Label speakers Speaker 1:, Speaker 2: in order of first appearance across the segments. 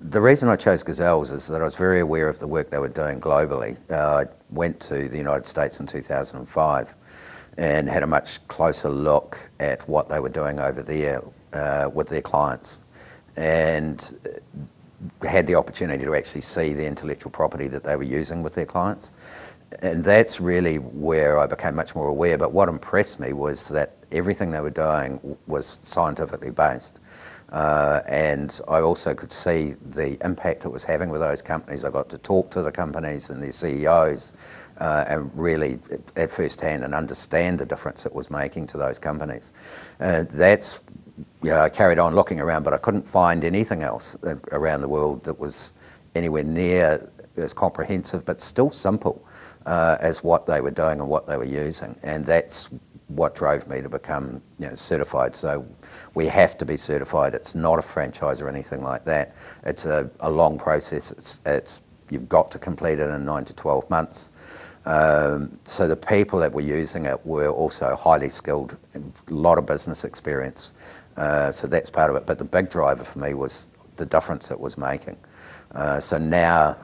Speaker 1: The reason I chose Gazelles is that I was very aware of the work they were doing globally. I went to the United States in 2005 and had a much closer look at what they were doing over there with their clients, and had the opportunity to actually see the intellectual property that they were using with their clients. And that's really where I became much more aware. But what impressed me was that everything they were doing was scientifically based. And I also could see the impact it was having with those companies. I got to talk to the companies and their CEOs and really at first hand and understand the difference it was making to those companies. That's, I carried on looking around, but I couldn't find anything else around the world that was anywhere near as comprehensive, but still simple as what they were doing and what they were using. And that's what drove me to become certified. So we have to be certified. It's not a franchise or anything like that. It's a long process. You've got to complete it in 9 to 12 months. So the people that were using it were also highly skilled, a lot of business experience. So that's part of it. But the big driver for me was the difference it was making. So now,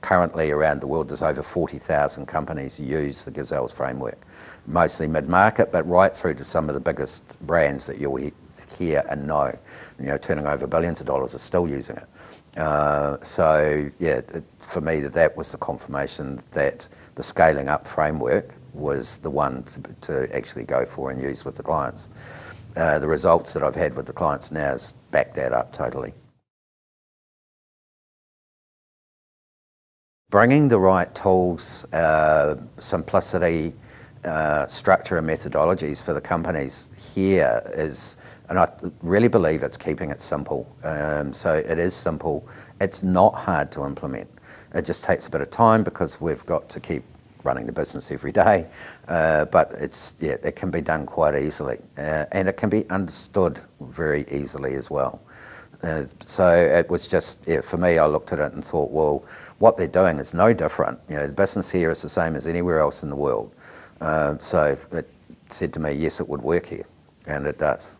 Speaker 1: currently around the world, there's over 40,000 companies use the Gazelles framework, mostly mid-market, but right through to some of the biggest brands that you'll hear and know, turning over billions of dollars are still using it. So yeah, for me, that was the confirmation that the scaling up framework was the one to actually go for and use with the clients. The results that I've had with the clients now has backed that up totally. Bringing the right tools, simplicity, structure and methodologies for the companies here is, and I really believe it's keeping it simple. So it is simple. It's not hard to implement. It just takes a bit of time because we've got to keep running the business every day. But it can be done quite easily, and it can be understood very easily as well. So it was just, for me, I looked at it and thought, well, what they're doing is no different. The business here is the same as anywhere else in the world. So it said to me, yes, it would work here, and it does.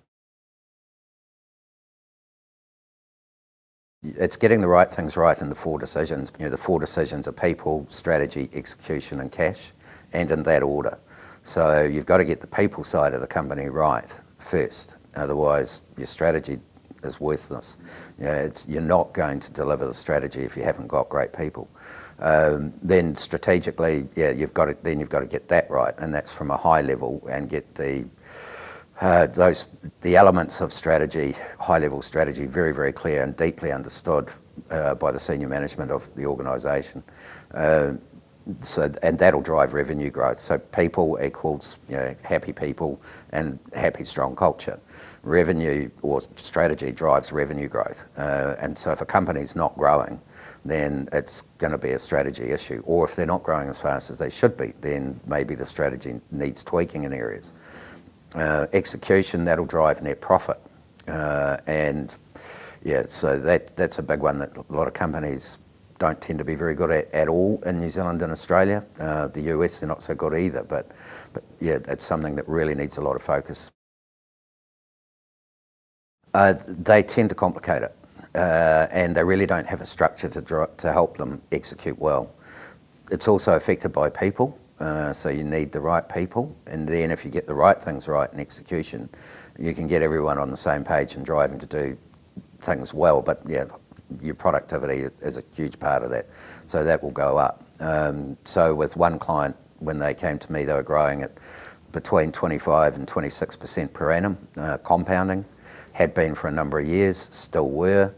Speaker 1: It's getting the right things right in the 4 decisions. The 4 decisions are people, strategy, execution, and cash, and in that order. So you've got to get the people side of the company right first. Otherwise, your strategy is worthless. You're not going to deliver the strategy if you haven't got great people. Then strategically, you've got to get that right, and that's from a high level, and get the elements of strategy, high level strategy, very, very clear and deeply understood by the senior management of the organisation. And that'll drive revenue growth. So people equals happy people and happy, strong culture. Revenue or strategy drives revenue growth. And so if a company's not growing, then it's going to be a strategy issue. Or if they're not growing as fast as they should be, then maybe the strategy needs tweaking in areas. Execution, that'll drive net profit. So that's a big one that a lot of companies don't tend to be very good at all in New Zealand and Australia. The US, they're not so good either, but it's something that really needs a lot of focus. They tend to complicate it, and they really don't have a structure to help them execute well. It's also affected by people, so you need the right people, and then if you get the right things right in execution, you can get everyone on the same page and driving to do things well, but your productivity is a huge part of that, so that will go up. So with one client, when they came to me, they were growing at between 25 and 26% per annum, compounding, had been for a number of years, still were.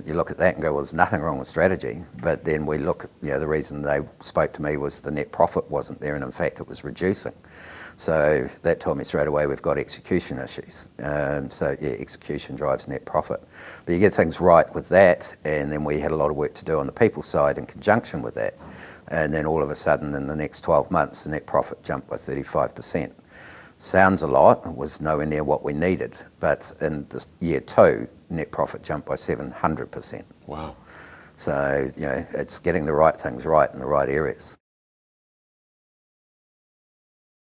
Speaker 1: You look at that and go, well, there's nothing wrong with strategy, but then we look at, the reason they spoke to me was the net profit wasn't there, and in fact it was reducing. So that told me straight away we've got execution issues. Execution drives net profit. But you get things right with that, and then we had a lot of work to do on the people side in conjunction with that. And then all of a sudden in the next 12 months, the net profit jumped by 35%. Sounds a lot, it was nowhere near what we needed. But in the year 2, net profit jumped by 700%.
Speaker 2: Wow.
Speaker 1: So, it's getting the right things right in the right areas.